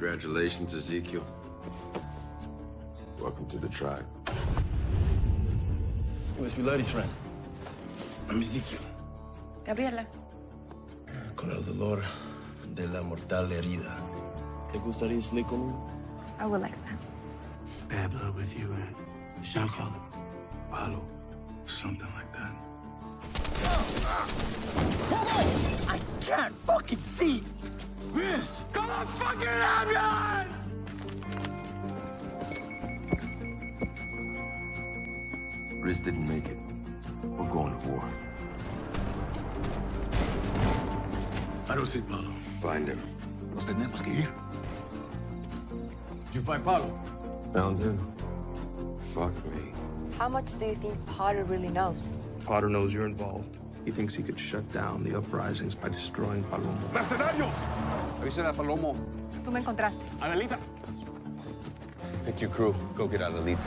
Congratulations, Ezekiel. Welcome to the tribe. Who is Pilares' friend? I'm Ezekiel. Gabriela. Con el dolor de la mortal herida. ¿Te gustaría sleep conmigo? I would like that. Bad blood with you and shall call it Palo. Something like that. I can't fucking see! Miss! Come on, fucking ambulance! Riz didn't make it. We're going to war. I don't see Palo. Find him. Nos tenemos que ir. You find Palo? Found him. Fuck me. How much do you think Potter really knows? Potter knows you're involved. He thinks he could shut down the uprisings by destroying Palomo. ¡Mercenarios! Avisen a Palomo. Tú me encontraste. Adelita! Pick your crew. Go get Adelita.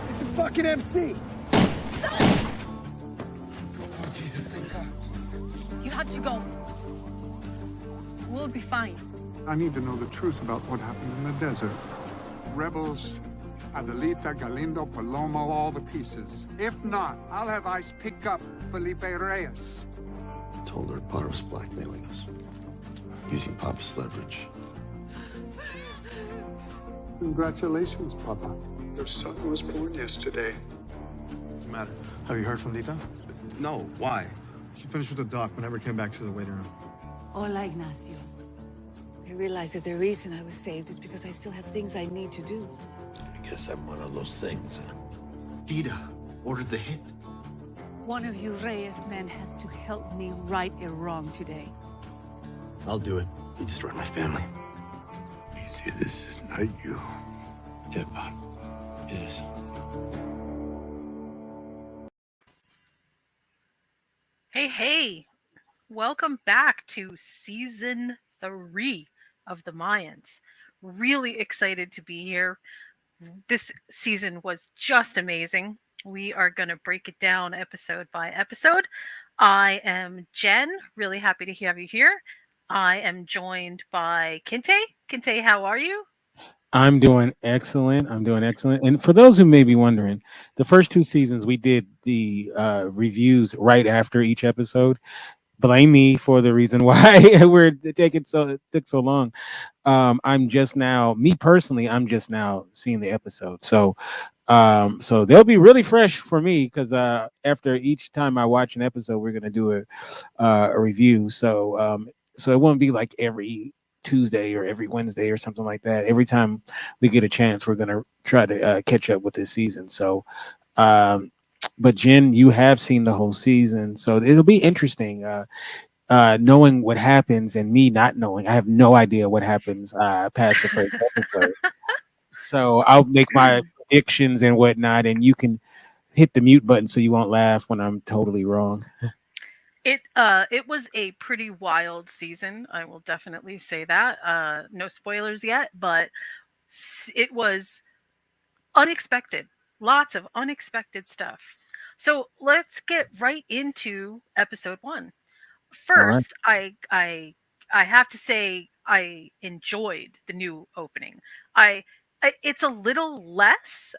It's a fucking MC! Oh, Jesus, thank God. You have to go. We'll be fine. I need to know the truth about what happened in the desert. Rebels, Adelita, Galindo, Palomo, all the pieces. If not, I'll have ICE pick up Felipe Reyes. Told her Potter was blackmailing us. Using Papa's leverage. Congratulations, Papa. Your son was born yesterday. What's the matter? Have you heard from Lita? No, why? She finished with the doc but never came back to the waiting room. Hola, Ignacio. I realize that the reason I was saved is because I still have things I need to do. I guess I'm one of those things. Tita ordered the hit. One of you Reyes men has to help me right a wrong today. I'll do it. You destroyed my family. Easy, this is not you. Yeah, Pop. It is. Hey, welcome back to season 3 of the Mayans. Really excited to be here. This season was just amazing. We are going to break it down episode by episode. I am Jen, really happy to have you here. I am joined by Kinte. Kinte, how are you? I'm doing excellent. And for those who may be wondering, the first 2 seasons we did the reviews right after each episode. Blame me for the reason why took so long. I'm just now seeing the episode. So they'll be really fresh for me because after each time I watch an episode, we're gonna do a review. So it won't be like every Tuesday or every Wednesday or something like that. Every time we get a chance, we're gonna try to catch up with this season. So but Jen, you have seen the whole season, so it'll be interesting knowing what happens and me not knowing. I have no idea what happens past the first episode. So I'll make my predictions and whatnot, and you can hit the mute button so you won't laugh when I'm totally wrong. It was a pretty wild season. I will definitely say that. No spoilers yet, but it was unexpected. Lots of unexpected stuff. So let's get right into episode 1. First, right. I have to say I enjoyed the new opening. It's a little less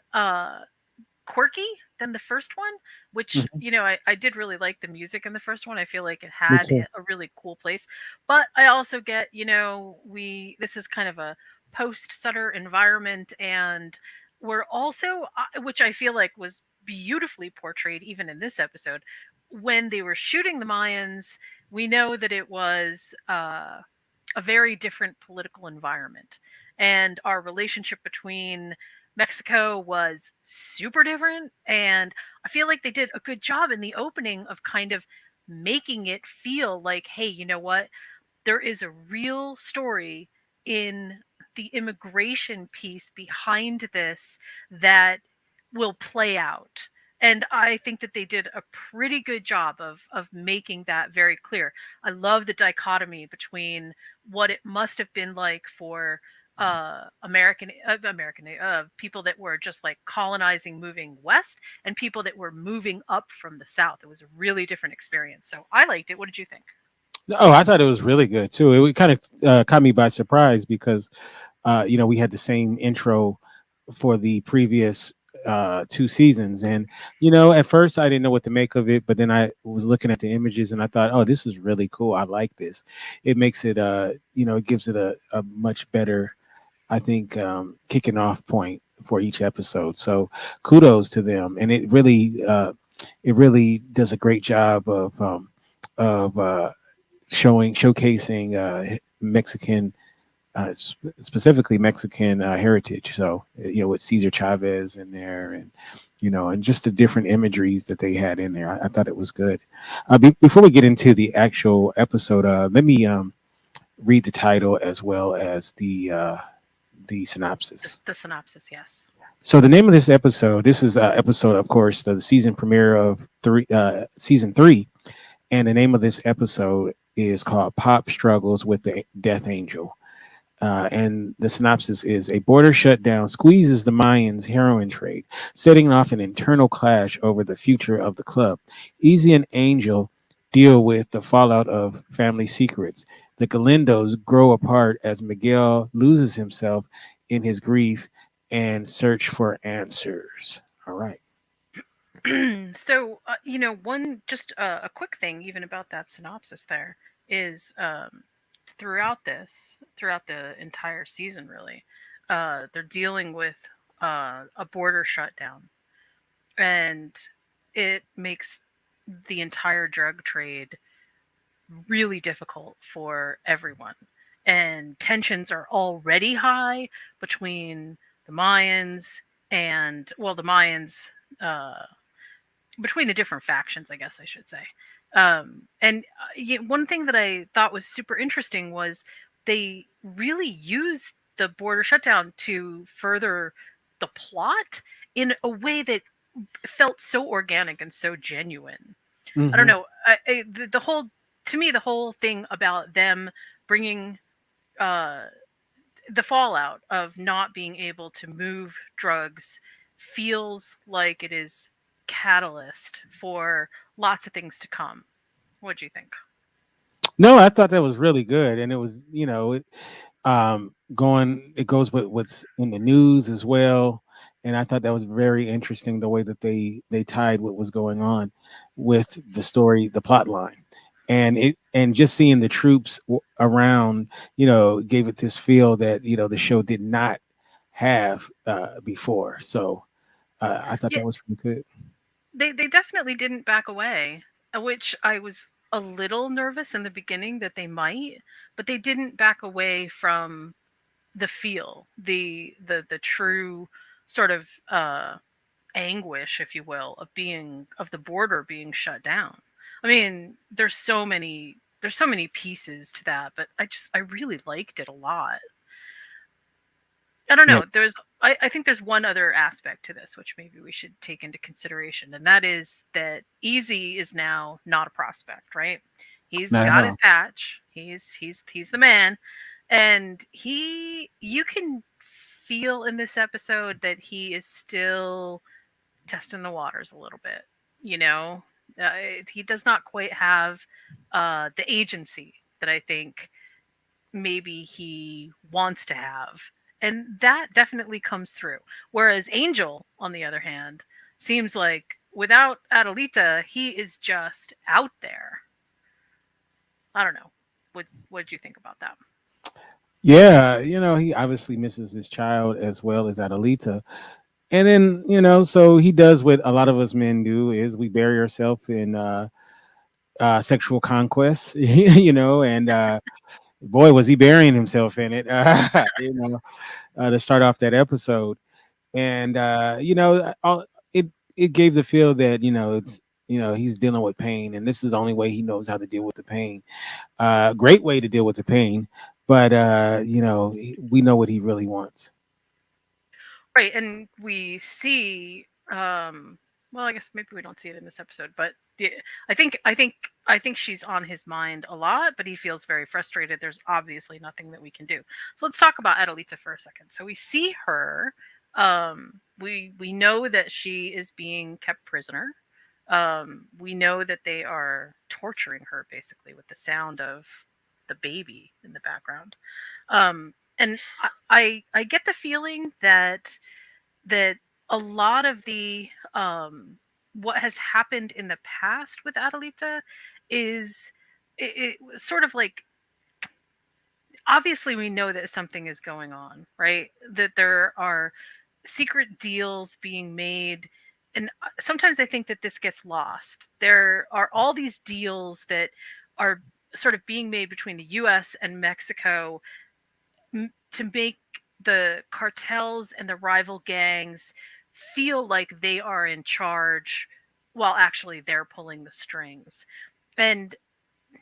quirky than the first one, which I did really like the music in the first one. I feel like it had a really cool place. But I also get, this is kind of a post-Sutter environment, and we're also, which I feel like was beautifully portrayed even in this episode, when they were shooting the Mayans, we know that it was a very different political environment. And our relationship between Mexico was super different. And I feel like they did a good job in the opening of kind of making it feel like, hey, you know what? There is a real story in the immigration piece behind this that will play out. And I think that they did a pretty good job of making that very clear. I love the dichotomy between what it must have been like for American people that were just like colonizing, moving west, and people that were moving up from the south. It was a really different experience. So I liked it. What did you think? Oh, I thought it was really good too. It kind of caught me by surprise because we had the same intro for the previous two seasons, and at first I didn't know what to make of it, but then I was looking at the images and I thought, oh, this is really cool. I like this. It makes it, it gives it a much better, I think, kicking off point for each episode. So kudos to them, and it really does a great job of showcasing Mexican, specifically Mexican heritage. So with Cesar Chavez in there, and and just the different imageries that they had in there, I thought it was good. Before we get into the actual episode, let me read the title as well as the synopsis. The synopsis, yes. So the name of this episode, this is episode, of course, the season premiere of season 3, and the name of this episode is called Pop Struggles with the Death Angel. And the synopsis is: a border shutdown squeezes the Mayans' heroin trade, setting off an internal clash over the future of the club. Easy and Angel deal with the fallout of family secrets. The Galindos grow apart as Miguel loses himself in his grief and search for answers. All right. So, one just a quick thing, even about that synopsis, there is throughout the entire season, really, they're dealing with a border shutdown, and it makes the entire drug trade really difficult for everyone. And tensions are already high between the Mayans and, well, the Mayans, uh, between the different factions, I guess I should say. One thing that I thought was super interesting was they really used the border shutdown to further the plot in a way that felt so organic and so genuine. I don't Hmm. know. The whole, to me, the whole thing about them bringing uh, the fallout of not being able to move drugs feels like it is catalyst for lots of things to come. What do you think? No, I thought that was really good, and it was, going. It goes with what's in the news as well, and I thought that was very interesting the way that they tied what was going on with the story, the plot line, and just seeing the troops around, gave it this feel that the show did not have before. So I thought Yeah, that was pretty good. they definitely didn't back away, which I was a little nervous in the beginning that they might, but they didn't back away from the feel, the true sort of anguish, if you will, of the border being shut down. I mean, there's so many pieces to that, but I really liked it a lot. I don't Yeah, know. I think there's one other aspect to this which maybe we should take into consideration, and that is that Easy is now not a prospect, right? He's not at got his all. patch. He's the man, and he you can feel in this episode that he is still testing the waters a little bit. You know, he does not quite have the agency that I think maybe he wants to have. And that definitely comes through. Whereas Angel, on the other hand, seems like without Adelita, he is just out there. I don't know. What did you think about that? Yeah, he obviously misses his child as well as Adelita. And then, so he does what a lot of us men do, is we bury ourselves in sexual conquest, and boy, was he burying himself in it, to start off that episode. And, it gave the feel that, he's dealing with pain, and this is the only way he knows how to deal with the pain. Great way to deal with the pain, but, we know what he really wants. Right, and we see well, I guess maybe we don't see it in this episode, but yeah, I think she's on his mind a lot, but he feels very frustrated. There's obviously nothing that we can do. So let's talk about Adelita for a second. So we see her, we know that she is being kept prisoner. We know that they are torturing her basically with the sound of the baby in the background. And I get the feeling that a lot of the what has happened in the past with Adelita is it was sort of like, obviously we know that something is going on, right? That there are secret deals being made, and sometimes I think that this gets lost. There are all these deals that are sort of being made between the US and Mexico to make the cartels and the rival gangs feel like they are in charge while actually they're pulling the strings. And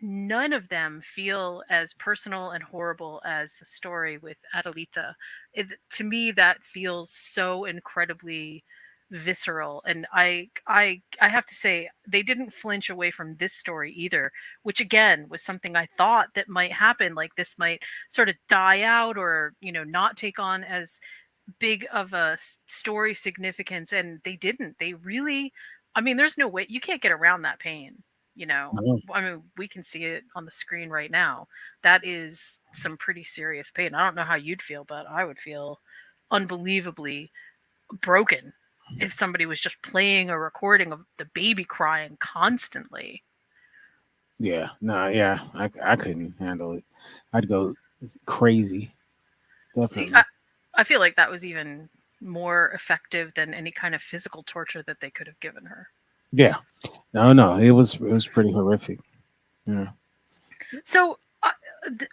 none of them feel as personal and horrible as the story with Adelita. To me, that feels so incredibly visceral, and I have to say they didn't flinch away from this story either, which again was something I thought that might happen. Like this might sort of die out, or not take on as big of a story significance, and they didn't. They really, I mean, there's no way you can't get around that pain. No. I mean, we can see it on the screen right now. That is some pretty serious pain. I don't know how you'd feel, but I would feel unbelievably broken if somebody was just playing a recording of the baby crying constantly. Yeah, no, yeah, I couldn't handle it. I'd go crazy. Definitely. I feel like that was even more effective than any kind of physical torture that they could have given her. Yeah. No, it was pretty horrific. Yeah. So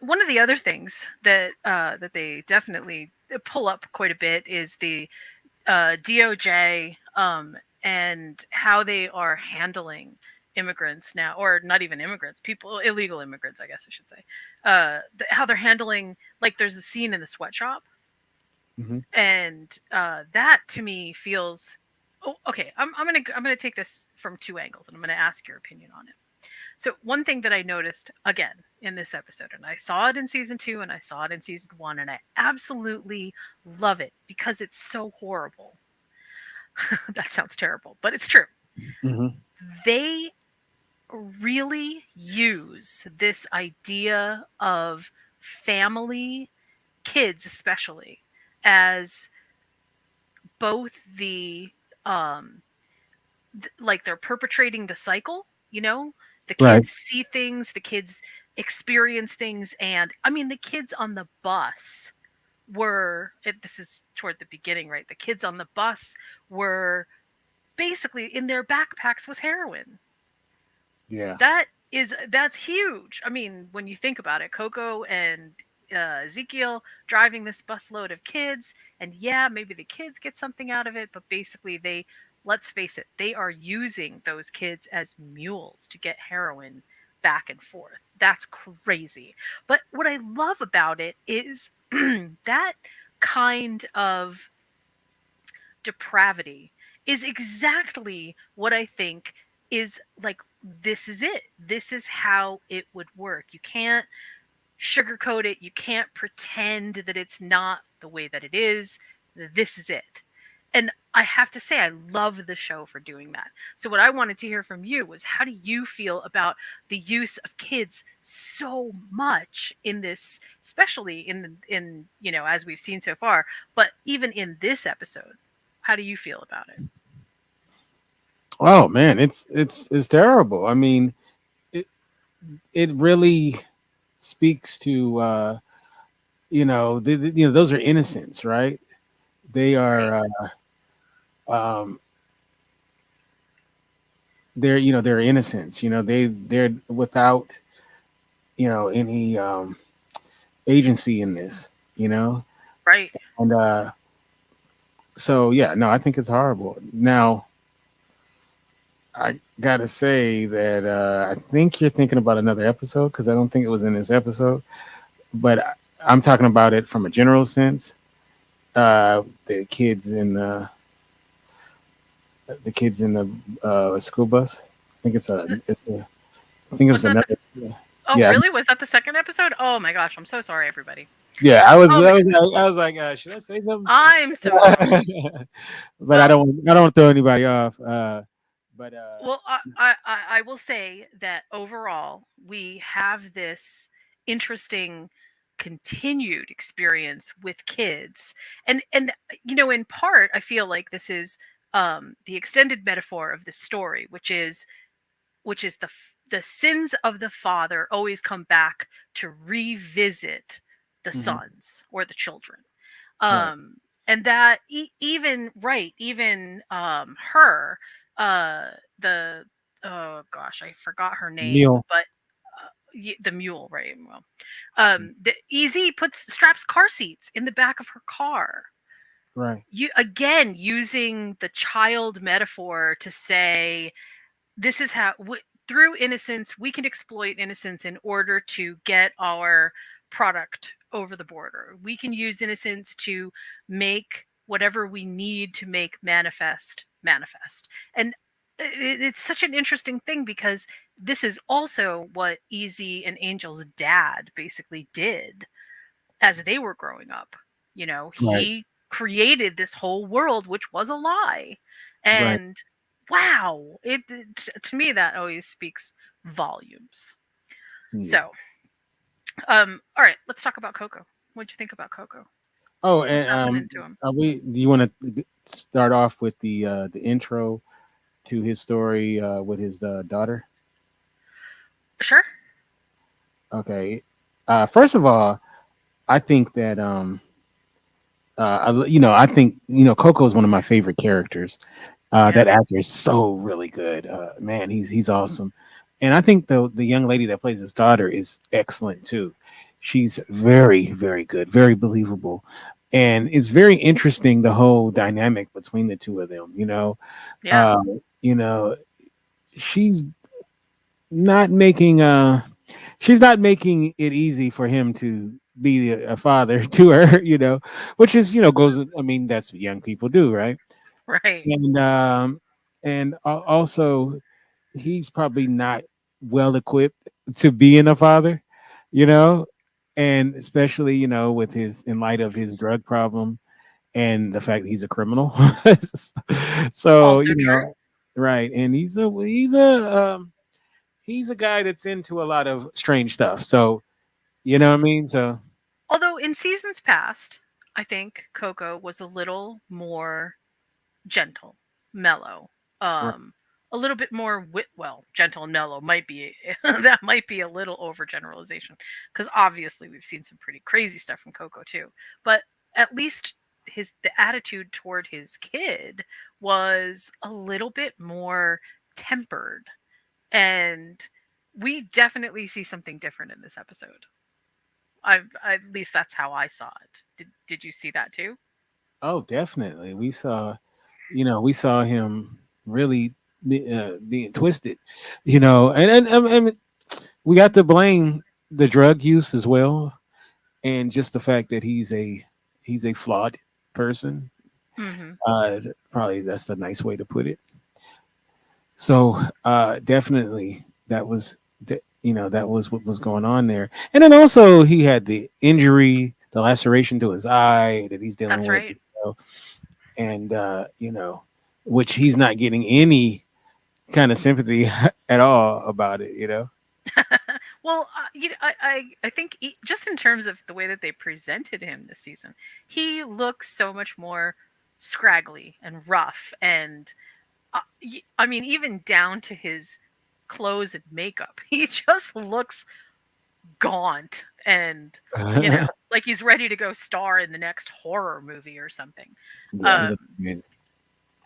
one of the other things that that they definitely pull up quite a bit is the DOJ and how they are handling immigrants now, or not even immigrants, people, illegal immigrants, I guess I should say. How they're handling, like, there's a scene in the sweatshop, and that to me feels. Oh, okay. I'm gonna take this from two angles, and I'm gonna ask your opinion on it. So one thing that I noticed again in this episode, and I saw it in season 2 and I saw it in season 1, and I absolutely love it because it's so horrible. That sounds terrible, but it's true. They really use this idea of family, kids especially, as both the like they're perpetrating the cycle, the kids Right. see things, the kids experience things, and I mean the kids on the bus this is toward the beginning, right? The kids on the bus were basically, in their backpacks was heroin. Yeah. That's huge. I mean, when you think about it, Coco and Ezekiel driving this busload of kids, and yeah, maybe the kids get something out of it, but basically let's face it, they are using those kids as mules to get heroin back and forth. That's crazy. But what I love about it is that kind of depravity is exactly what I think is like, this is it. This is how it would work. You can't sugarcoat it. You can't pretend that it's not the way that it is. This is it. And I have to say, I love the show for doing that. So what I wanted to hear from you was, how do you feel about the use of kids so much in this, especially in as we've seen so far, but even in this episode, how do you feel about it? Oh man, it's terrible. I mean, it really speaks to those are innocents, right? They are they're innocents. They're without any agency in this. Right. And so yeah, no, I think it's horrible. Now, I gotta say that I think you're thinking about another episode, because I don't think it was in this episode, but I'm talking about it from a general sense. The kids in the school bus. I think I think it was another. Oh, yeah. Really? Was that the second episode? Oh my gosh, I'm so sorry, everybody. Yeah, I was like, should I say something? I'm so sorry. But I don't want to throw anybody off. But Well, I will say that overall, we have this interesting continued experience with kids, and in part, I feel like this is the extended metaphor of the story, which is the sins of the father always come back to revisit the mhm, sons or the children. right, And that even her, uh the oh gosh, I forgot her name, Neil, but the mule, right? Well, the EZ puts straps car seats in the back of her car. right, You again using the child metaphor to say this is how through innocence we can exploit innocence in order to get our product over the border. We can use innocence to make whatever we need to make manifest. And it's such an interesting thing because this is also what Easy and Angel's dad basically did as they were growing up. right, He created this whole world which was a lie. right. And wow, to me that always speaks volumes. Yeah. So, all right, let's talk about Coco. What'd you think about Coco? Oh, What's and happening to him? are we? Do you want to start off with the intro to his story with his daughter? Sure. Okay. First of all, I think that I think Coco is one of my favorite characters. Yeah, That actor is so really good. Man, he's awesome, and I think the young lady that plays his daughter is excellent too. She's very very good, very believable, and it's very interesting the whole dynamic between the two of them. yeah, Uh, you know, she's not making she's not making it easy for him to be a father to her. Which is goes. I mean, that's what young people do, right? right. And also he's probably not well equipped to being a father, you know, and especially with his in light of his drug problem and the fact that he's a criminal. So Also true. right, and he's a guy that's into a lot of strange stuff. So you know what I mean. So Although in seasons past, I think Coco was a little more gentle, mellow, right, a little bit more gentle and mellow might be that might be a little overgeneralization because obviously we've seen some pretty crazy stuff from Coco too. But at least the attitude toward his kid was a little bit more tempered, and we definitely see something different in this episode. At least that's how I saw it. Did you see that too? oh, definitely. We saw him really being twisted, and we got to blame the drug use as well, and just the fact that he's a flawed person. Hmm. Probably that's a nice way to put it. So definitely that was what was going on there, and then also he had the injury, the laceration to his eye that he's dealing That's with, right. and which he's not getting any kind of sympathy at all about it. Well, I think just in terms of the way that they presented him this season, he looks so much more scraggly and rough, and I mean, even down to his clothes and makeup, he just looks gaunt and like he's ready to go star in the next horror movie or something. Yeah, he Um, looks amazing.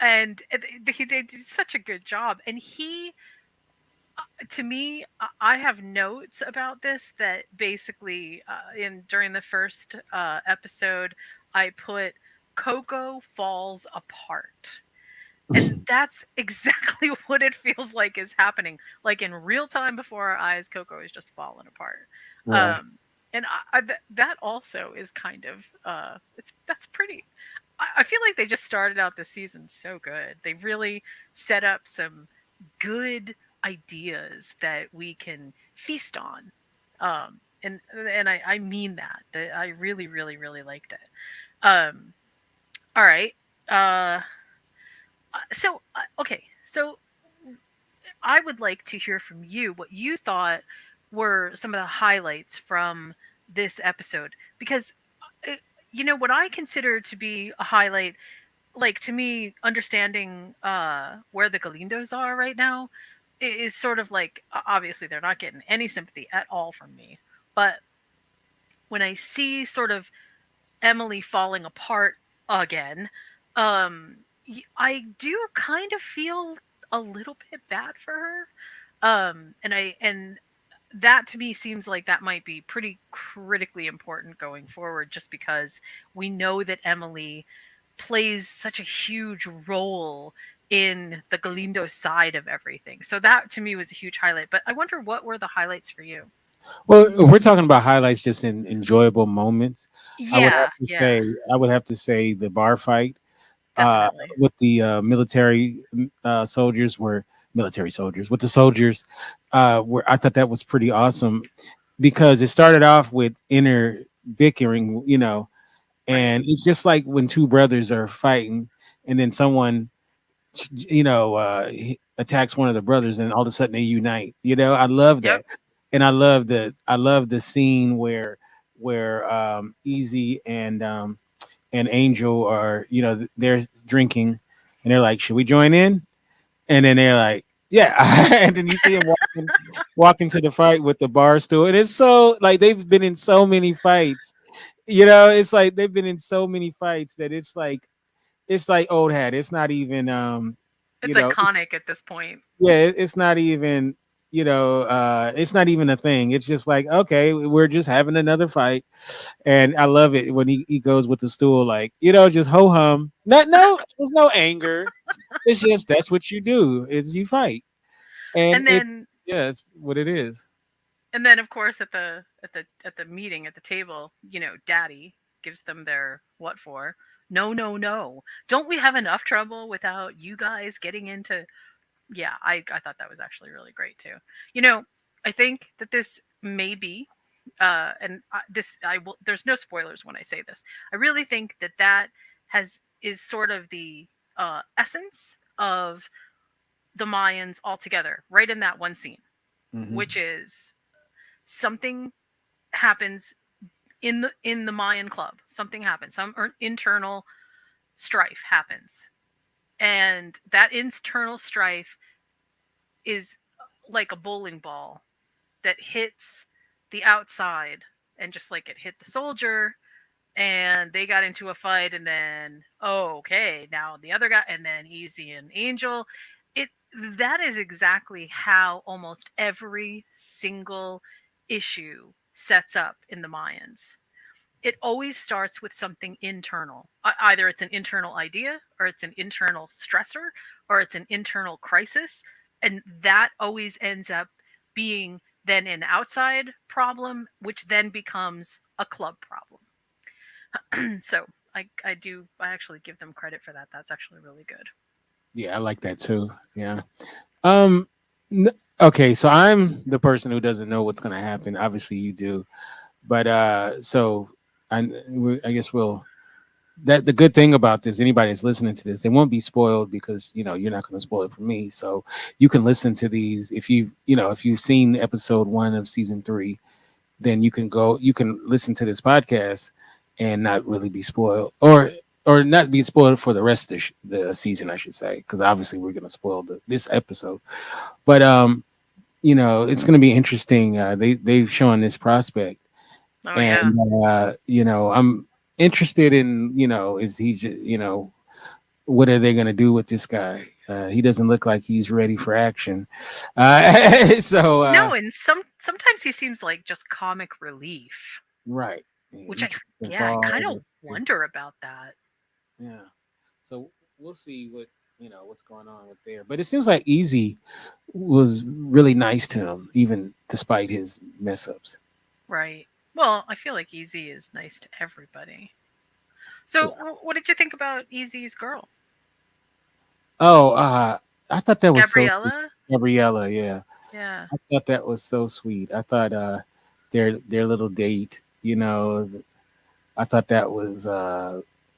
and they do such a good job, and he to me, I have notes about this that basically, in during the first episode, I put Coco falls apart, and that's exactly what it feels like is happening. Like in real time before our eyes, Coco is just falling apart. Right. And that also is kind of that's pretty. I feel like they just started out this season so good. They really set up some good ideas that we can feast on. And I mean that. That I really, really, really liked it. All right. Uh, okay. So I would like to hear from you what you thought were some of the highlights from this episode, because uh, what I consider to be a highlight, like, to me, understanding where the Galindos are right now is sort of like, obviously they're not getting any sympathy at all from me, but when I see sort of Emily falling apart again, I do kind of feel a little bit bad for her. And that to me seems like that might be pretty critically important going forward, just because we know that Emily plays such a huge role in the Galindo side of everything. So that to me was a huge highlight. But I wonder, what were the highlights for you? Well, if we're talking about highlights, just in enjoyable moments, I would have Yeah, to yeah, say I would have to say the bar fight definitely. with the military soldiers were military soldiers with the soldiers where I thought that was pretty awesome because it started off with inner bickering, Right. and it's just like when two brothers are fighting and then someone attacks one of the brothers and all of a sudden they unite. I love Yep. that. And I love the scene where Easy and Angel are, they're drinking and they're like, should we join in? And then they're like, yeah. And then you see him walking to the fight with the bar stool. And it's so like they've been in so many fights. It's like they've been in so many fights that it's like old hat. It's not even you It's know, iconic at this point. yeah, it's not even it's not even a thing. It's just like, okay, we're just having another fight. And I love it when he goes with the stool, like, just ho hum. No, there's no anger. It's just that's what you do is you fight. And And it's then yeah, it's what it is. of course at the meeting at the table, Daddy gives them their what for. No, no, no. Don't we have enough trouble without you guys getting into. Yeah, I thought that was actually really great too. You know, I think that this may be, and this I will. There's no spoilers when I say this. I really think that is sort of the essence of the Mayans altogether, right in that one scene, Hmm. which is something happens in the Mayan club. Something happens. Some internal strife happens, and that internal strife is like a bowling ball that hits the outside, and just like it hit the soldier and they got into a fight, and then, oh, okay, now the other guy, and then Easy and Angel, it that is exactly how almost every single issue sets up in the Mayans. It always starts with something internal. Either it's an internal idea, or it's an internal stressor, or it's an internal crisis. And that always ends up being then an outside problem, which then becomes a club problem. So I actually give them credit for that. That's actually really good. Yeah, I like that too. Yeah. Um. Okay, so I'm the person who doesn't know what's gonna happen. Obviously, you do, but so I guess we'll. That the good thing about this, anybody that's listening to this, they won't be spoiled because you're not going to spoil it for me. So you can listen to these if you've seen episode 1 of season 3, then you can listen to this podcast and not really be spoiled, or not be spoiled for the rest of the season, I should say, because obviously we're going to spoil this episode. But it's going to be interesting. They've shown this prospect, Oh yeah. and I'm interested in is he what are they going to do with this guy? He doesn't look like he's ready for action. So No, and sometimes he seems like just comic relief, right, which he tripped and I fall. kind of wonder about that. Yeah, so we'll see what's going on with there. But it seems like Easy was really nice to him, even despite his mess ups. Right. Well, I feel like Easy is nice to everybody. So, Yeah. what did you think about Easy's girl, Oh, I thought that was so sweet. Gabriella? Gabriella, yeah. Yeah. I thought that was so sweet. I thought their little date, I thought that was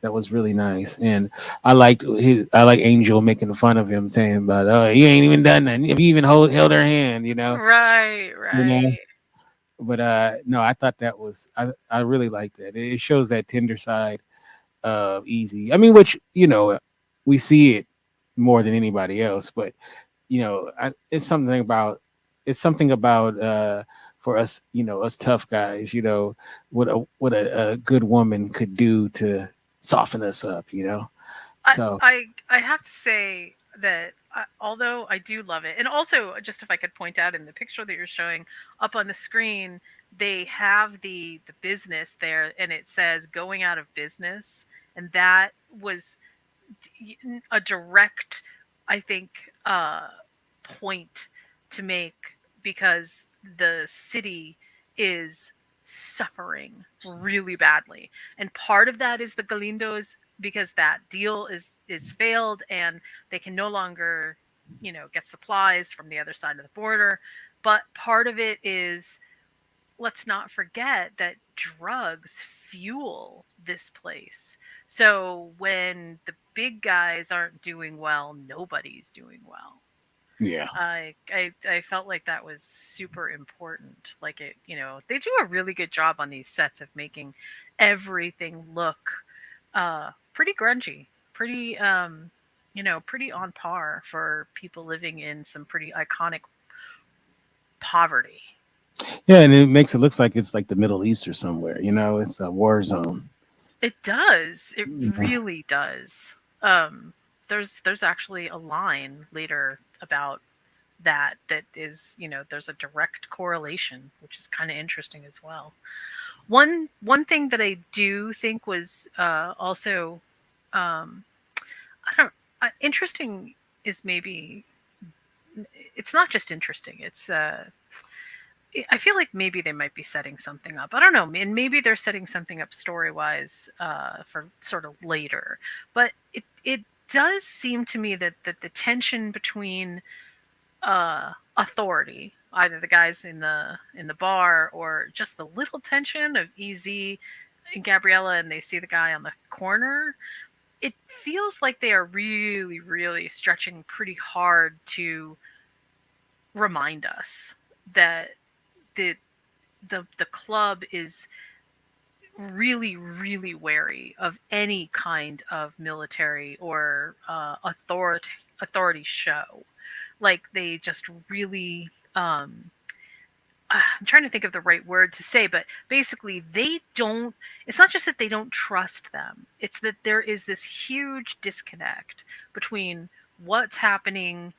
That was really nice, and I like Angel making fun of him, saying about, "Oh, you ain't even done nothing. If you even held her hand, Right, you know." right. But no, I thought that was I really like that. It shows that tender side of Easy. I mean, which we see it more than anybody else, but it's something about for us, us tough guys, what a good woman could do to soften us up, I so I have to say that although I do love it, and also just if I could point out in the picture that you're showing up on the screen, they have the business there, and it says going out of business, and that was a direct, I think, point to make because the city is suffering really badly, and part of that is the Galindos because that deal is failed and they can no longer get supplies from the other side of the border, but part of it is, let's not forget that drugs fuel this place. So when the big guys aren't doing well, nobody's doing well. yeah. I felt like that was super important. Like they do a really good job on these sets of making everything look pretty grungy, pretty pretty on par for people living in some pretty iconic poverty. Yeah, and it makes it looks like it's like the Middle East or somewhere, it's a war zone. It does. It Yeah. really does. Um, there's actually a line later about that is, there's a direct correlation, which is kind of interesting as well. One thing that I do think was also I don't interesting is maybe it's not just interesting. It's I feel like maybe they might be setting something up. I don't know, and maybe they're setting something up story wise for sort of later. But it does seem to me that the tension between authority, either the guys in the bar or just the little tension of EZ and Gabriella, and they see the guy on the corner. It feels like they are really, really stretching pretty hard to remind us that the the club is really, really wary of any kind of military or authority show. Like they just really I'm trying to think of the right word to say, but basically they don't, it's not just that they don't trust them. It's that there is this huge disconnect between what's happening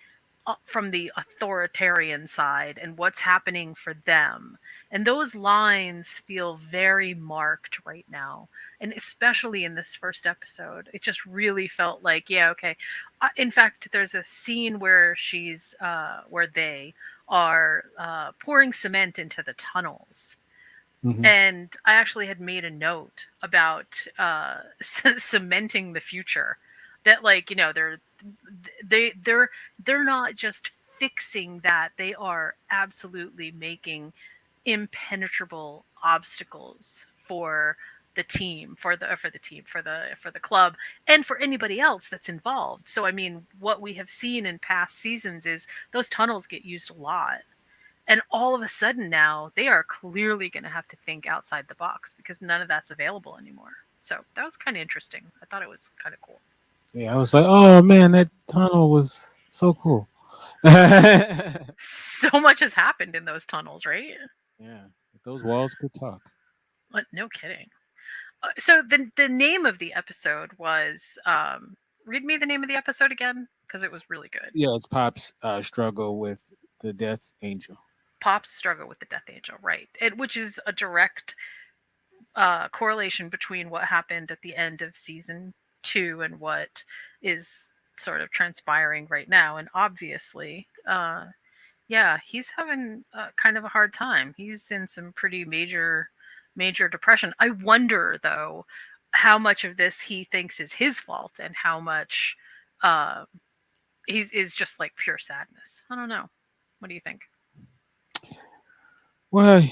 from the authoritarian side and what's happening for them. And those lines feel very marked right now. And especially in this first episode, it just really felt like, yeah, okay. In fact, there's a scene where where they are pouring cement into the tunnels. Hmm. And I actually had made a note about cementing the future. That, like, they're not just fixing that; they are absolutely making impenetrable obstacles for the team, for the club, and for anybody else that's involved. So, I mean, what we have seen in past seasons is those tunnels get used a lot. And all of a sudden now, they are clearly going to have to think outside the box because none of that's available anymore. So that was kind of interesting. I thought it was kind of cool. Yeah, I was like, oh man, that tunnel was so cool. Yeah, So much has happened in those tunnels, right? those walls could talk. No kidding. So the name of the episode was read me the name of the episode again because it was really good. Yeah, it's Pop's struggle with the Death Angel. Pop's struggle with the Death Angel, right? Which is a direct correlation between what happened at the end of season 2 and what is sort of transpiring right now. And obviously, yeah, he's having kind of a hard time. He's in some pretty major depression. I wonder though how much of this he thinks is his fault and how much uh, is just like pure sadness. I don't know. What do you think? Well,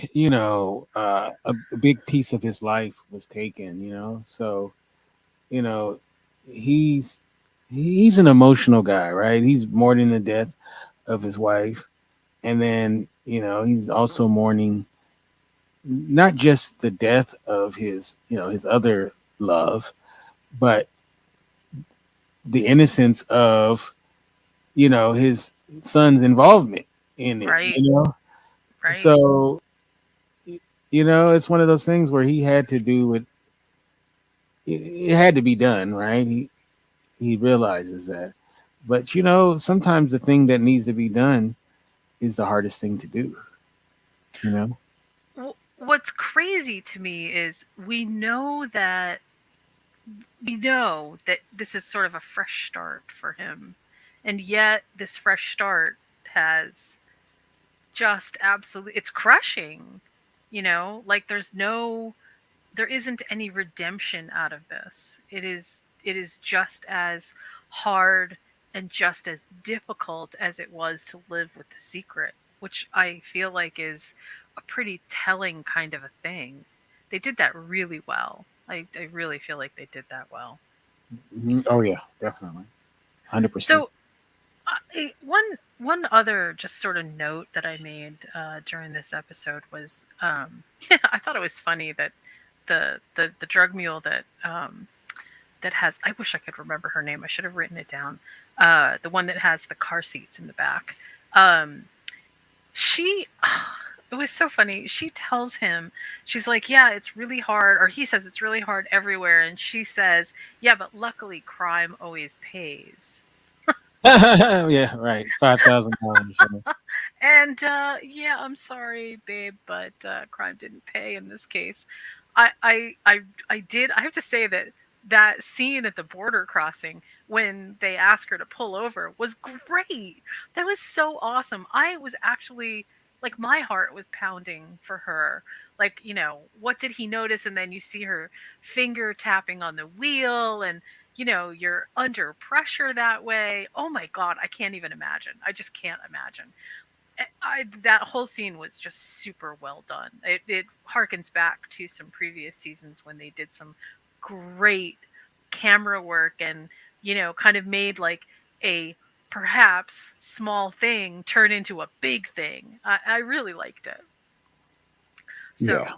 a big piece of his life was taken, so you know, he's he's an emotional guy, right? He's mourning the death of his wife, and then he's also mourning not just the death of his other love, but the innocence of his son's involvement in it. Right. Right. So it's one of those things where he had to do it. It had to be done, right? He realizes that, but sometimes the thing that needs to be done is the hardest thing to do. What's crazy to me is we know that this is sort of a fresh start for him, and yet this fresh start has just absolutely, it's crushing. Like there isn't any redemption out of this. It is just as hard and just as difficult as it was to live with the secret, which I feel like is a pretty telling kind of a thing. They did that really well. I really feel like they did that well. Oh yeah, definitely, 100%. So one other just sort of note that I made during this episode was I thought it was funny that the drug mule that has, I wish I could remember her name. I should have written it down. The one that has the car seats in the back. She it was so funny. She tells him, she's like, yeah, it's really hard, or he says it's really hard everywhere, and she says, yeah, but luckily crime always pays. Yeah, right. $5,000. And yeah, I'm sorry, babe, but crime didn't pay in this case. I have to say that that scene at the border crossing when they ask her to pull over was great. That was so awesome. I was actually like, my heart was pounding for her. Like, what did he notice? And then you see her finger tapping on the wheel, and you're under pressure that way. Oh my God, I can't even imagine. I just can't imagine. That whole scene was just super well done. It harkens back to some previous seasons when they did some great camera work, and kind of made like a perhaps small thing turn into a big thing. I really liked it. So Yeah.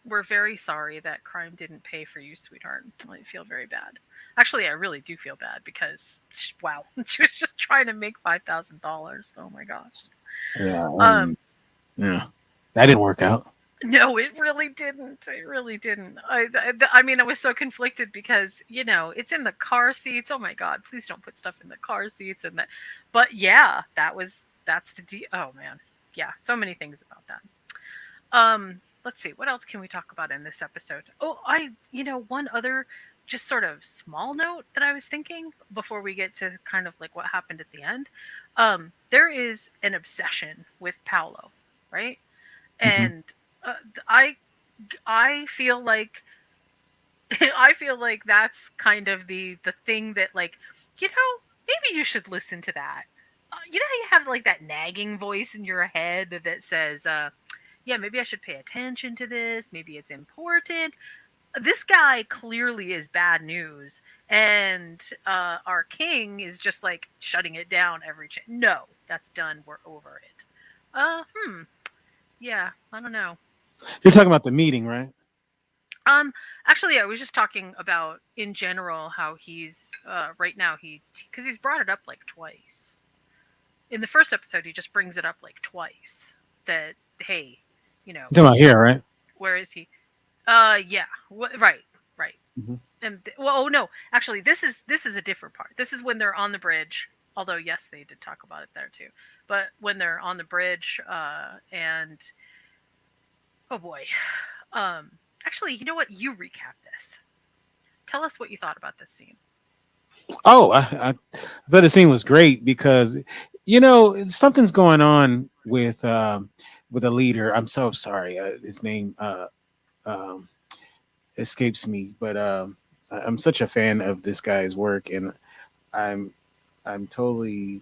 we're very sorry that crime didn't pay for you, sweetheart. I feel very bad. Actually, I really do feel bad because wow, she was just trying to make $5,000. Oh my gosh. Yeah. Um, Yeah. That didn't work out. no, it really didn't. It really didn't. I mean, I was so conflicted because it's in the car seats. Oh my God, please don't put stuff in the car seats and that. But yeah, that's the oh man, yeah, so many things about that. Let's see, what else can we talk about in this episode? Oh, one other just sort of small note that I was thinking before we get to kind of like what happened at the end. There is an obsession with Paolo, right? Mhm. And I I feel like I feel like that's kind of the thing that, like, maybe you should listen to that. How you have like that nagging voice in your head that says, yeah, maybe I should pay attention to this. Maybe it's important. This guy clearly is bad news, and our king is just like shutting it down every chance. No, that's done. We're over it. Yeah, I don't know. You're talking about the meeting, right? Um, Actually, I was just talking about in general how he's right now, because he's brought it up like twice. In the first episode, he just brings it up like twice that, hey, You're talking about here, right? where is he? Yeah, right, right. Mhm. And well, oh no, actually, this is a different part. This is when they're on the bridge. Although yes, they did talk about it there too. But when they're on the bridge, and oh boy, um, actually, you know what? You recap this. Tell us what you thought about this scene. Oh, I thought the scene was great because something's going on with a leader. I'm so sorry. His name um, escapes me, but I'm such a fan of this guy's work, and I'm totally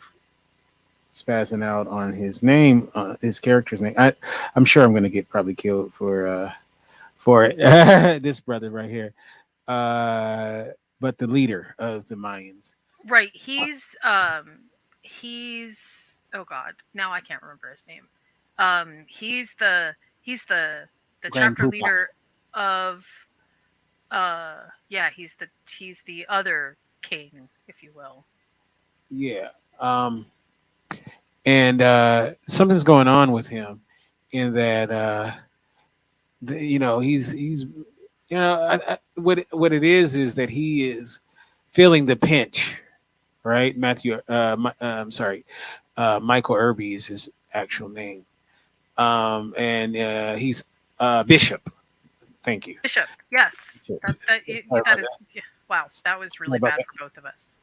spazzing out on his name, his character's name. I'm sure I'm gonna get probably killed for it. This brother right here. but the leader of the Mayans. Right. He's oh god, now I can't remember his name. He's the Grand chapter Pupa. leader of yeah, he's the other king, if you will. Yeah. And something's going on with him in that he's what it is that he is feeling the pinch, right? I'm sorry, Michael Irby is his actual name, and he's Bishop. Thank you. Bishop. Yes. Bishop. Sorry That about is that. yeah, wow, that was Sorry really about bad that. for both of us.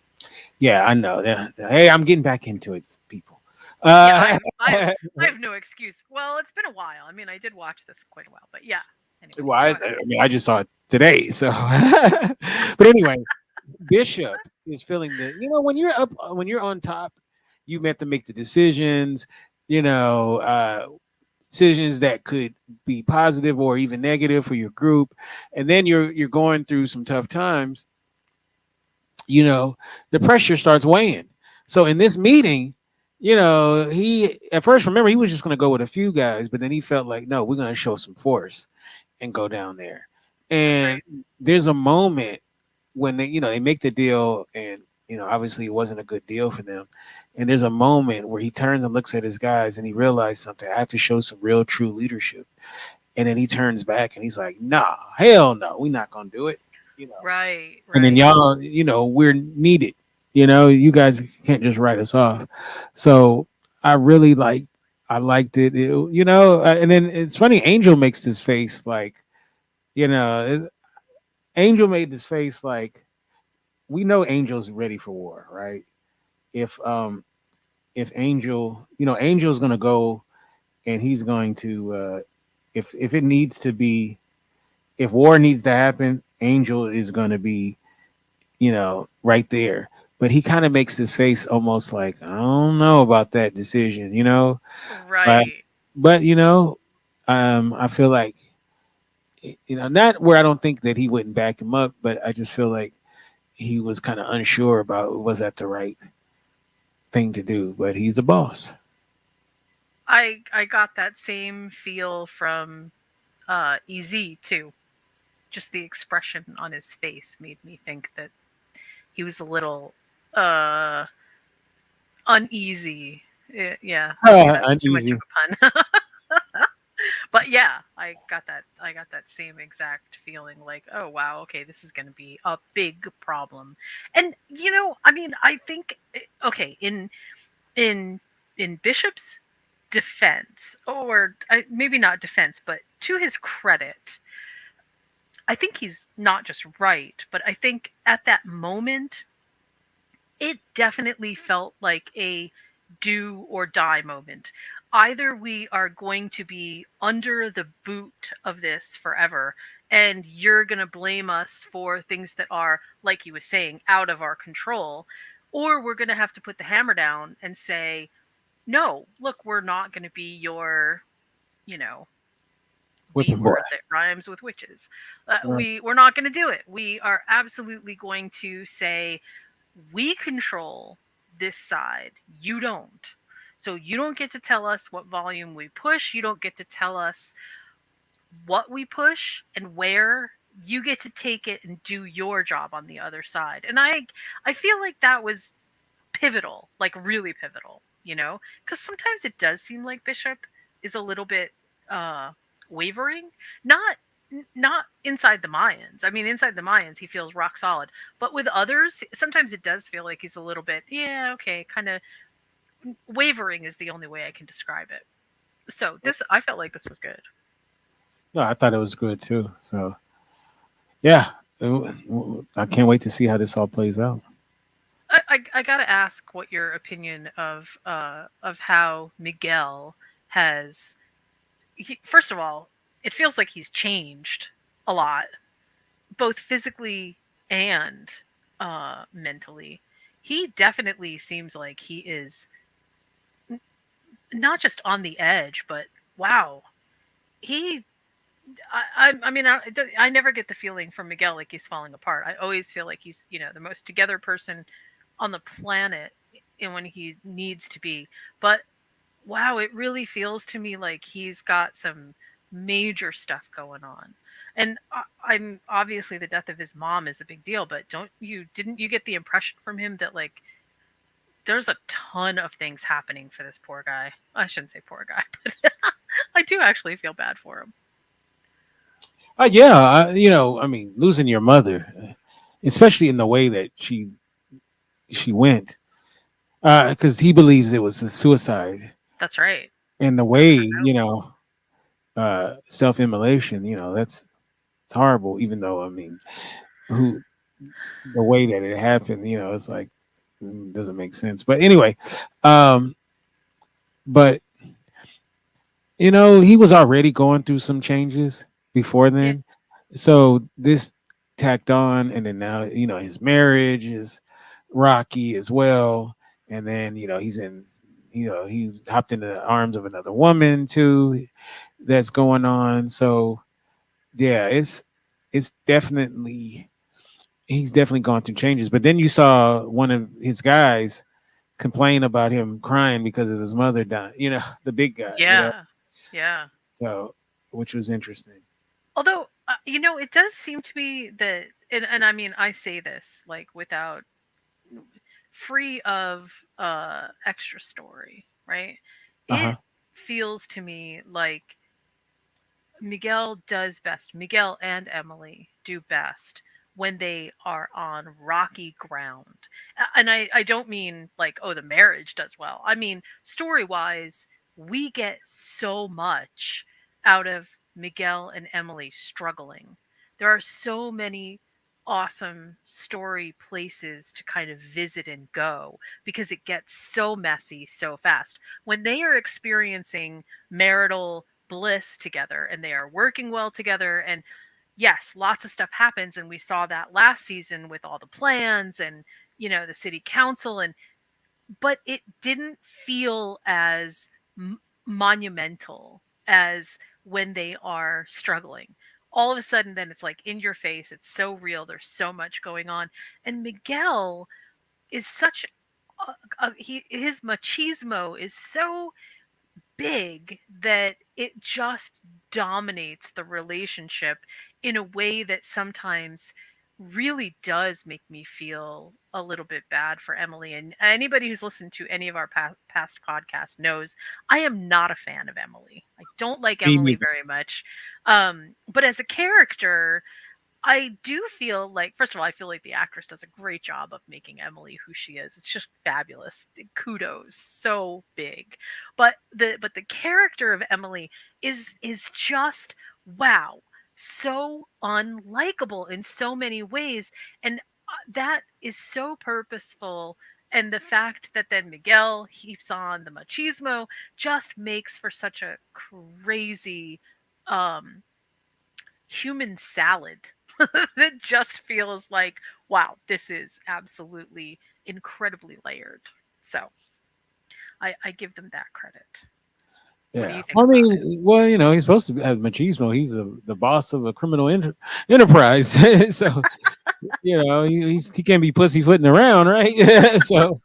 Yeah, I know. Yeah. Hey, I'm getting back into it, people. Yeah, Uh, I have no excuse. Well, it's been a while. I mean, I did watch this quite a while, but yeah. Anyway, well, go ahead. I mean, I just saw it today, so. But anyway, Bishop is feeling that when you're up, when you're on top, you meant to make the decisions. You know, decisions that could be positive or even negative for your group, and then you're going through some tough times. The pressure starts weighing. So in this meeting, he at first, remember, he was just going to go with a few guys, but then he felt like, no, we're going to show some force and go down there. And Right. there's a moment when they make the deal, and obviously it wasn't a good deal for them. And there's a moment where he turns and looks at his guys, and he realized something. I have to show some real, true leadership. And then he turns back and he's like, nah, hell no, we're not gonna do it. Right, And then right. y'all, we're needed. You guys can't just write us off. So I really I liked it. And then it's funny. Angel makes this face like, Angel made this face like, we know Angel's ready for war, right? If Angel, Angel's gonna go and he's going to, if it needs to be, if war needs to happen, Angel is gonna be right there. But he kind of makes this face almost like, I don't know about that decision, But Right. I feel like not where I don't think that he wouldn't back him up, but I just feel like he was kind of unsure about was that the right thing to do. But he's the boss. I got that same feel from EZ too. Just the expression on his face made me think that he was a little uh uneasy. Yeah, maybe that's too much of Uneasy. a pun. But yeah, I got that same exact feeling like, oh wow, okay, this is going to be a big problem. And I mean, I think okay, in in Bishop's defense, or maybe not defense, but to his credit, I think he's not just right, but I think at that moment it definitely felt like a do or die moment. Either we are going to be under the boot of this forever, and you're going to blame us for things that are, like he was saying, out of our control, or we're going to have to put the hammer down and say, no, look, we're not going to be your, you know, B Whipping boy. word that rhymes with witches. Right. We're not going to do it. We are absolutely going to say, we control this side, you don't. So you don't get to tell us what volume we push, you don't get to tell us what we push and where. You get to take it and do your job on the other side. And I feel like that was pivotal, like really pivotal, because sometimes it does seem like Bishop is a little bit uh wavering, not not inside the Mayans. I mean, inside the Mayans he feels rock solid, but with others sometimes it does feel like he's a little bit, yeah, okay, kind of wavering is the only way I can describe it. So this, I felt like this was good. No, I thought it was good too. So yeah, I can't wait to see how this all plays out. I gotta ask what your opinion of how Miguel has. First of all, it feels like he's changed a lot, both physically and mentally. He definitely seems like he is not just on the edge, but wow, he I mean, I never get the feeling from Miguel like he's falling apart. I always feel like he's, the most together person on the planet, and when he needs to be. But wow, it really feels to me like he's got some major stuff going on. And I'm obviously the death of his mom is a big deal, but didn't you get the impression from him that like there's a ton of things happening for this poor guy? I shouldn't say poor guy, but I do actually feel bad for him. Yeah, I mean, losing your mother, especially in the way that she went, because he believes it was a suicide, That's right. and the That's way her note. self-immolation, that's it's horrible. Even though, I mean, who the way that it happened, it's like doesn't make sense. But anyway, um, but he was already going through some changes before Yeah. then. So this tacked on, and then now, his marriage is rocky as well. And then, he hopped into the arms of another woman too. That's going on. So yeah, it's definitely he's definitely gone through changes. But then you saw one of his guys complain about him crying because of his mother dying. The big guy. Yeah. Yeah. So, which was interesting. Although, it does seem to me that, and I mean, I say this like without free of extra story, right? Uh huh. It feels to me like Miguel does best. Miguel and Emily do best when they are on rocky ground. And I don't mean like, oh, the marriage does well. I mean, story wise, we get so much out of Miguel and Emily struggling. There are so many awesome story places to kind of visit and go because it gets so messy so fast. When they are experiencing marital bliss together and they are working well together, and yes, lots of stuff happens, and we saw that last season with all the plans and the city council, and but it didn't feel as monumental as when they are struggling. All of a sudden then it's like in your face, it's so real, there's so much going on. And Miguel is such his machismo is so big that it just dominates the relationship in a way that sometimes really does make me feel a little bit bad for Emily. And anybody who's listened to any of our past podcasts knows I am not a fan of Emily. I don't like Me Emily neither. very much. But as a character, I do feel like, first of all, I feel like the actress does a great job of making Emily who she is. It's just fabulous. Kudos, so big. But the character of Emily is just wow, so unlikable in so many ways, and that is so purposeful. And the fact that then Miguel heaps on the machismo just makes for such a crazy um human salad that just feels like, wow, this is absolutely incredibly layered. So I give them that credit. What do Yeah. you think I about it? mean, well, he's supposed to have machismo. He's the boss of a criminal enterprise. So, he can't be pussyfooting around, right? So,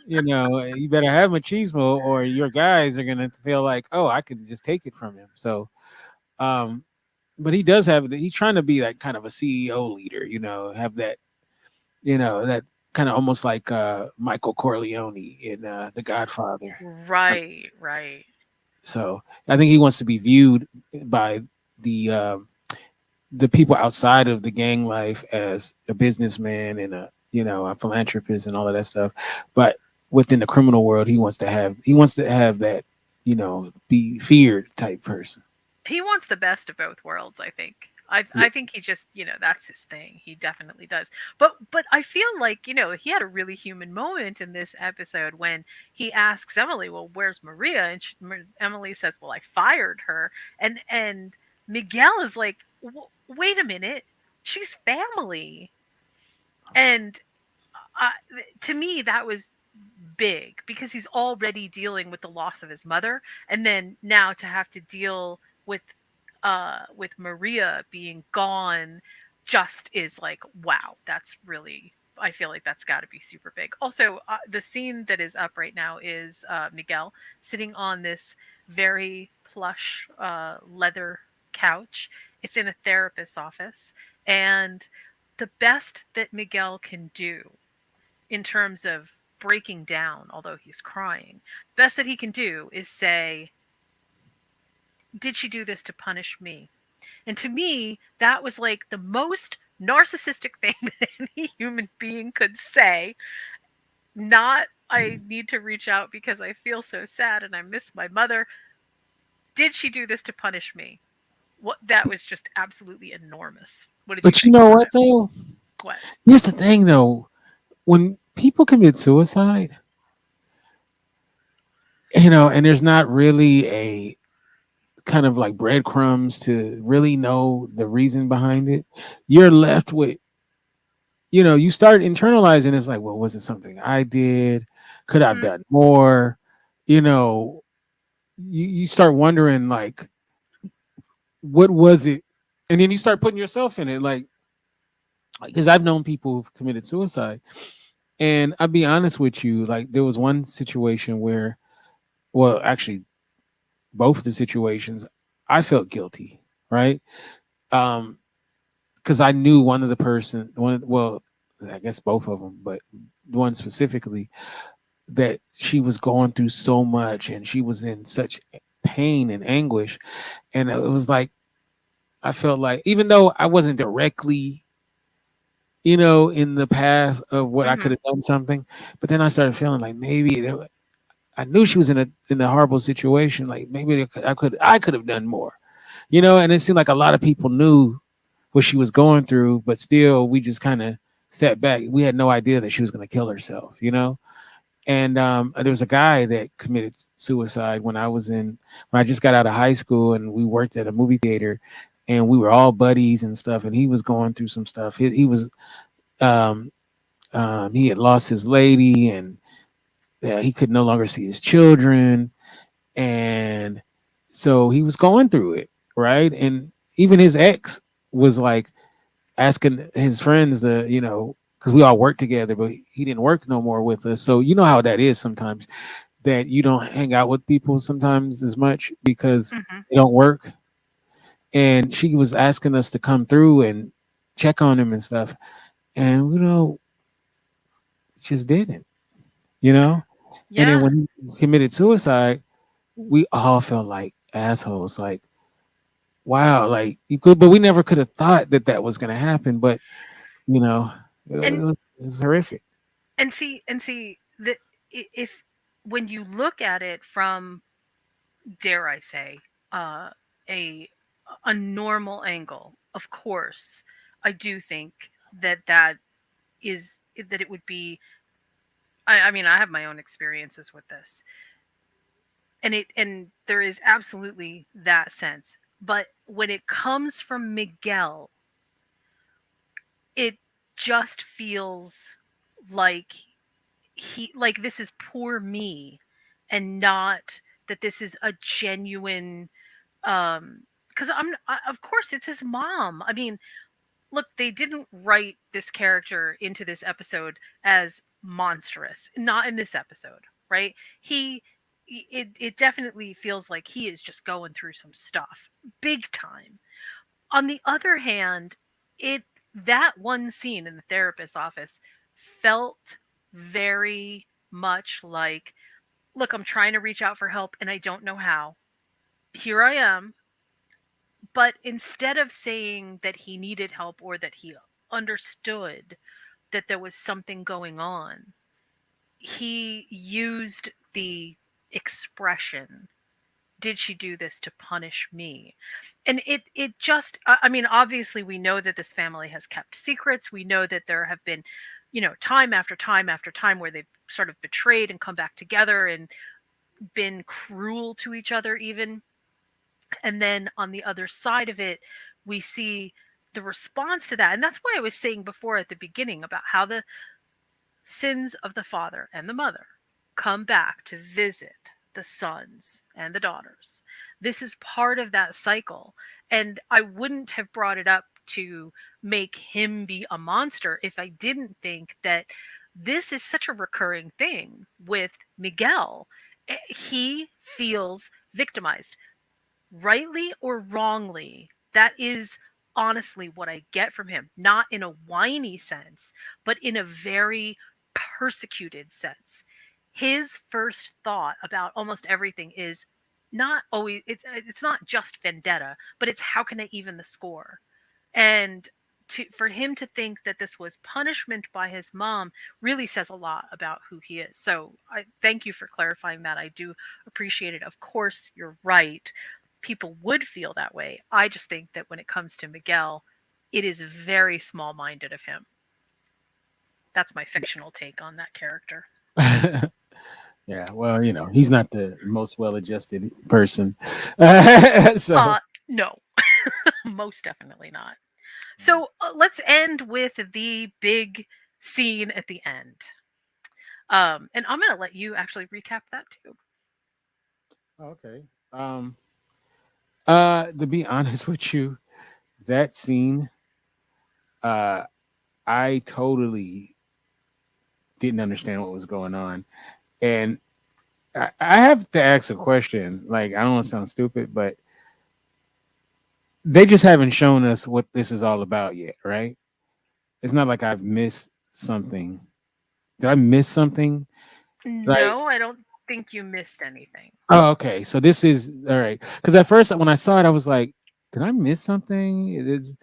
you better have machismo or your guys are going to feel like, oh, I can just take it from him. So, um, but he does have, he's trying to be like kind of a CEO leader, have that, that kind of almost like Michael Corleone in The Godfather. Right, right. So I think he wants to be viewed by the the people outside of the gang life as a businessman and a philanthropist and all of that stuff. But within the criminal world, he wants to have that be feared type person. He wants the best of both worlds, I think. Yeah. I think he just, that's his thing. He definitely does. But I feel like, he had a really human moment in this episode when he asks Emily, "Well, where's Maria?" And Emily says, "Well, I fired her." And Miguel is like, "Wait a minute. She's family." And uh, to me that was big because he's already dealing with the loss of his mother, and then now to have to deal with with Maria being gone just is like, wow, that's really, I feel like that's got to be super big. Also, the scene that is up right now is Miguel sitting on this very plush leather couch. It's in a therapist's office. And the best that Miguel can do in terms of breaking down, although he's crying, best that he can do is say, did she do this to punish me? And to me, that was like the most narcissistic thing that any human being could say. Not, I need to reach out because I feel so sad and I miss my mother. Did she do this to punish me? What, that was just absolutely enormous. What did you But you think know about what it? though? What? Here's the thing though. When people commit suicide, and there's not really a kind of like breadcrumbs to really know the reason behind it, you're left with, you start internalizing. It's like, well, was it something I did? Could I've Hmm. done more? You know, you start wondering like, what was it? And then you start putting yourself in it, like, because I've known people who've committed suicide, and I'll be honest with you, like there was one situation where, well, actually, both of the situations, I felt guilty, right? Um, because I knew one of the person, well, I guess both of them, but one specifically, that she was going through so much and she was in such pain and anguish, and it was like I felt like, even though I wasn't directly, in the path of what I could Hmm. have done something, but then I started feeling like maybe I knew she was in a horrible situation. Like maybe I could have done more, and it seemed like a lot of people knew what she was going through, but still we just kind of sat back. We had no idea that she was going to kill herself. And there was a guy that committed suicide when I just got out of high school, and we worked at a movie theater, and we were all buddies and stuff. And he was going through some stuff. Um, he had lost his lady, and he could no longer see his children, and so he was going through it, right? And even his ex was like asking his friends because we all worked together, but he didn't work no more with us. So you know how that is sometimes, that you don't hang out with people sometimes as much because Hmm. they don't work. And she was asking us to come through and check on him and stuff. And just didn't, you know? And then Yeah. when he committed suicide, we all felt like assholes. Like, wow, like you could, but we never could have thought that that was going to happen. But, you know, it, And it was horrific. and see that, if when you look at it from, dare I say, uh, a a normal angle, of course, I do think that is that it would be. I mean, I have my own experiences with this, and there is absolutely that sense. But when it comes from Miguel, it just feels like like this is poor me, and not that this is a genuine, because of course it's his mom. I mean, look, they didn't write this character into this episode as monstrous, not in this episode, right? It definitely feels like he is just going through some stuff big time. On the other hand, it that one scene in the therapist's office felt very much like, look, I'm trying to reach out for help and I don't know how. Here I am. But instead of saying that he needed help or that he understood that there was something going on, he used the expression, did she do this to punish me? And it just, I mean, obviously we know that this family has kept secrets. We know that there have been, time after time after time where they've sort of betrayed and come back together and been cruel to each other even. And then on the other side of it, we see the response to that. And that's why I was saying before at the beginning about how the sins of the father and the mother come back to visit. the sons and the daughters. This is part of that cycle. And I wouldn't have brought it up to make him be a monster if I didn't think that this is such a recurring thing with Miguel. He feels victimized, rightly or wrongly. That is honestly what I get from him, not in a whiny sense, but in a very persecuted sense. His first thought about almost everything is not always it's not just vendetta, but it's how can I even the score? And for him to think that this was punishment by his mom really says a lot about who he is. So I thank you for clarifying that. I do appreciate it. Of course, you're right. People would feel that way. I just think that when it comes to Miguel, it is very small minded of him. That's my fictional take on that character. Yeah, well, he's not the most well-adjusted person. So, No, most definitely not. So let's end with the big scene at the end. And I'm going to let you actually recap that too. okay. To be honest with you, that scene, uh, I totally didn't understand what was going on, and I have to ask a question. Like, I don't want to sound stupid, but they just haven't shown us what this is all about yet, right? It's not like I've missed something. Did I miss something? Like, No, I don't think you missed anything. oh, okay. So this is all right. Because at first, when I saw it, I was like, did I miss something? It is,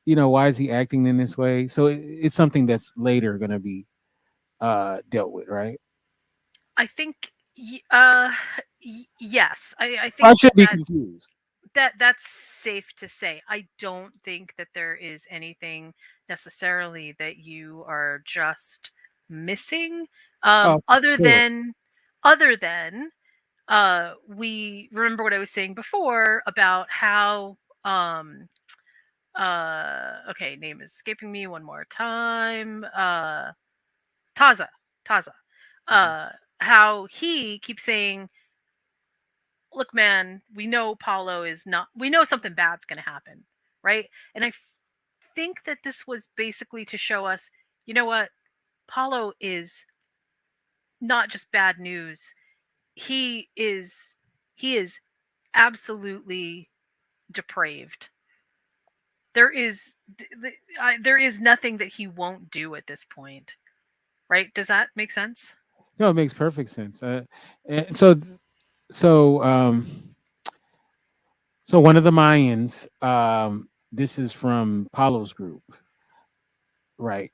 why is he acting in this way? So it's something that's later going to be dealt with, right? I think, yes. I I think should be that confused. that's safe to say. I don't think that there is anything necessarily that you are just missing, Oh, other cool. than we remember what I was saying before about how okay, name is escaping me one more time. Taza. Taza. Mhm. Uh how he keeps saying, look, man, we know Paulo is not, we know something bad's going to happen, right? And think that this was basically to show us, you know what? Paulo is not just bad news. He is, he is absolutely depraved. There is, there is nothing that he won't do at this point, right? Does that make sense? No, it makes perfect sense. So one of the Mayans, this is from Paulo's group, right?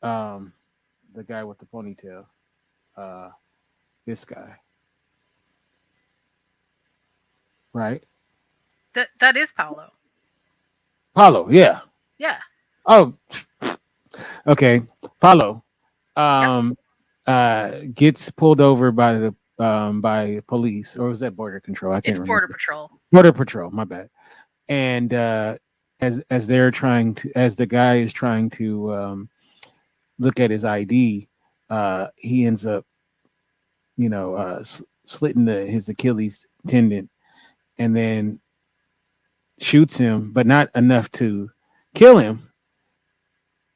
Um, the guy with the ponytail, uh, this guy, right? That is Paulo. Paulo, yeah. Yeah. Oh, okay. Paulo, Yep. gets pulled over by police, or was that border control? I can't It's Border remember. Patrol. Border patrol, my bad. And as they're trying to, as the guy is trying to look at his ID, he ends up, slitting his Achilles tendon, and then shoots him, but not enough to kill him.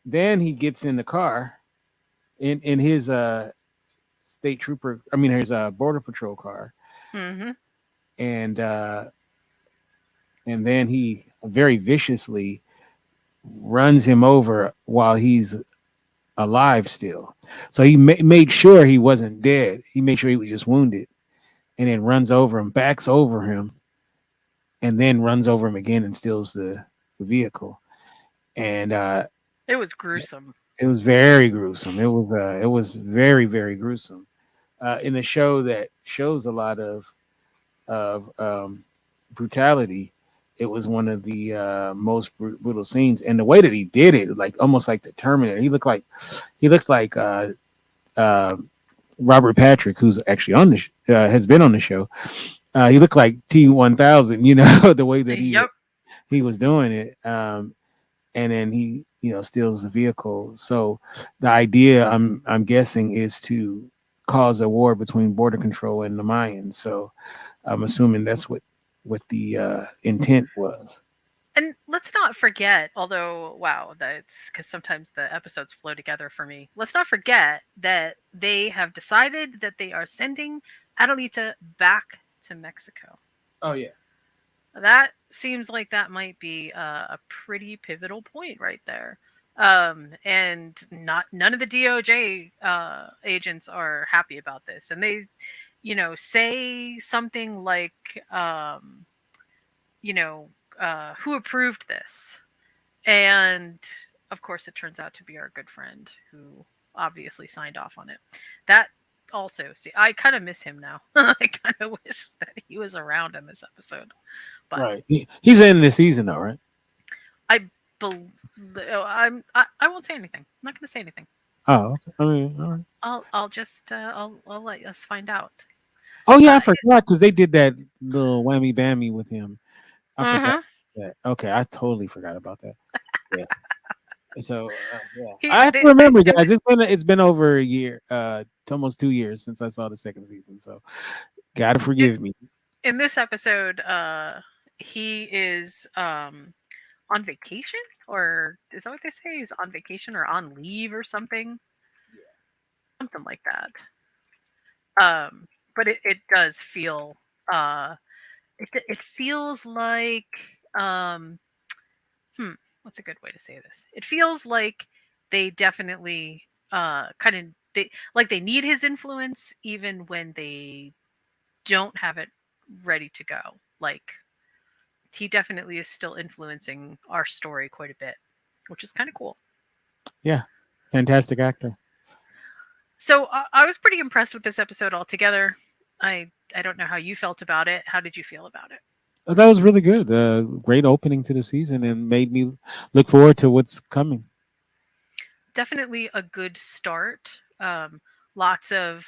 Then he gets in the car in his state trooper, I mean his border patrol car, Mm-hmm. and then he very viciously runs him over while he's alive still. So he made sure he wasn't dead. He made sure he was just wounded, and then runs over him, backs over him, and then runs over him again and steals the vehicle. And It was gruesome. it was very gruesome. It was very, very gruesome. In a show that shows a lot of brutality, it was one of the most brutal scenes. And the way that he did it, like almost like the Terminator. He looked like Robert Patrick, who's actually on the has been on the show. He looked like T-1000, the way that Yep. he was doing it. And then he, steals the vehicle. So the idea, I'm guessing, is to cause a war between border control and the Mayans. So I'm assuming that's what the intent was. And let's not forget, although, wow, that's because sometimes the episodes flow together for me. Let's not forget that they have decided that they are sending Adelita back to Mexico. Oh yeah. That seems like that might be a pretty pivotal point right there. And not none of the DOJ agents are happy about this, and they, say something like, you know, who approved this? And of course, it turns out to be our good friend who obviously signed off on it. That also, see, I kind of miss him now. I kind of wish that he was around in this episode. But Right. He's in this season though, right? I bel I won't say anything. I'm not going to say anything. Oh, okay. I mean, all right. I'll just I'll let us find out. Oh yeah, I forgot because they did that little whammy bammy with him. I forgot that. Okay, I totally forgot about that. Yeah. So yeah, I have to remember, guys. It's been over a year, it's almost 2 years since I saw the second season. So, gotta forgive me. In this episode, he is on vacation, or is that what they say? He's on vacation or on leave or something. Something like that. But it does feel it feels like what's a good way to say this? It feels like they definitely kind of they need his influence even when they don't have it ready to go. Like he definitely is still influencing our story quite a bit, which is kind of cool. Yeah, fantastic actor. So I was pretty impressed with this episode altogether. I don't know how you felt about it. How did you feel about it? That was really good. Great opening to the season and made me look forward to what's coming. Definitely a good start. Lots of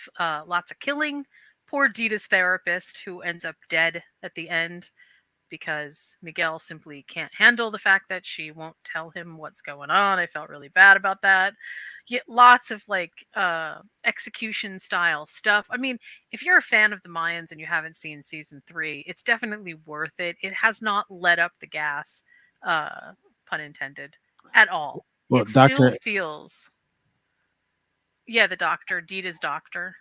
killing. Poor Dita's therapist who ends up dead at the end because Miguel simply can't handle the fact that she won't tell him what's going on. I felt really bad about that. Yet lots of execution style stuff. I mean, if you're a fan of the Mayans and you haven't seen season 3, it's definitely worth it. It has not let up the gas, pun intended, at all. Well, It Doctor, still feels, yeah, the doctor, Dita's doctor.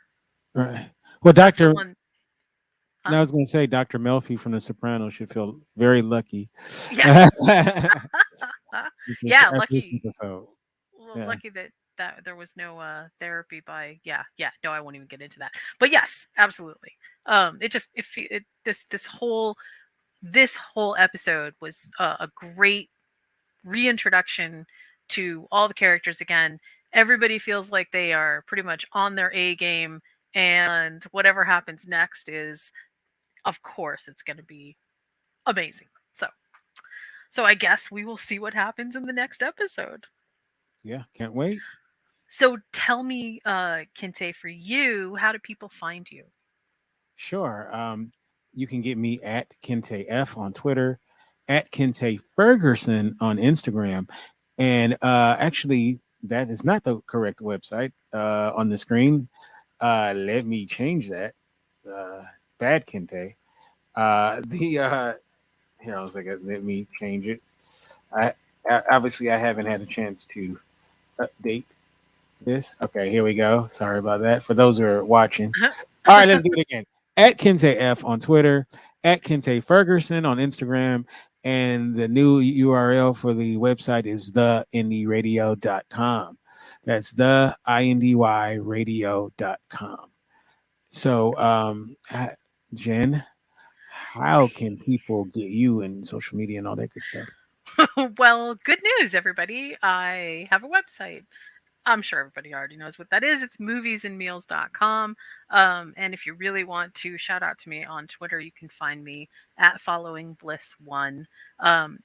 right? Well, That's the Doctor. one. I was going to say Dr. Melfi from The Sopranos should feel very lucky. Yeah. Yeah, After this lucky. episode. Yeah. Lucky that there was no therapy by no, I won't even get into that, but yes, absolutely. This whole episode was a great reintroduction to all the characters again. Everybody feels like they are pretty much on their A game, and whatever happens next is, of course, it's going to be amazing. So I guess we will see what happens in the next episode. Yeah, can't wait. So tell me, Kinte, for you, how do people find you? Sure. You can get me at Kente F on Twitter, at Kente Ferguson on Instagram. And actually, that is not the correct website on the screen. Let me change that. Bad Kente. Here, I was like, let me change it. Obviously, I haven't had a chance to update this. Okay, here we go. Sorry about that. For those who are watching. All right, let's do it again. At Kente F on Twitter, at Kente Ferguson on Instagram, and the new URL for the website is theindyradio.com. That's theindyradio.com. So, Jen, how can people get you in social media and all that good stuff? Well, good news, everybody. I have a website. I'm sure everybody already knows what that is. It's moviesandmeals.com. And if you really want to shout out to me on Twitter, you can find me at Following Bliss One.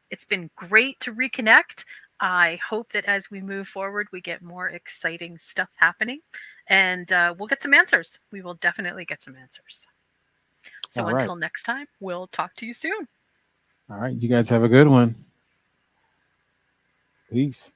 It's been great to reconnect. I hope that as we move forward, we get more exciting stuff happening, and we'll get some answers. We will definitely get some answers. So All right. until next time, we'll talk to you soon. All right. You guys have a good one. Peace.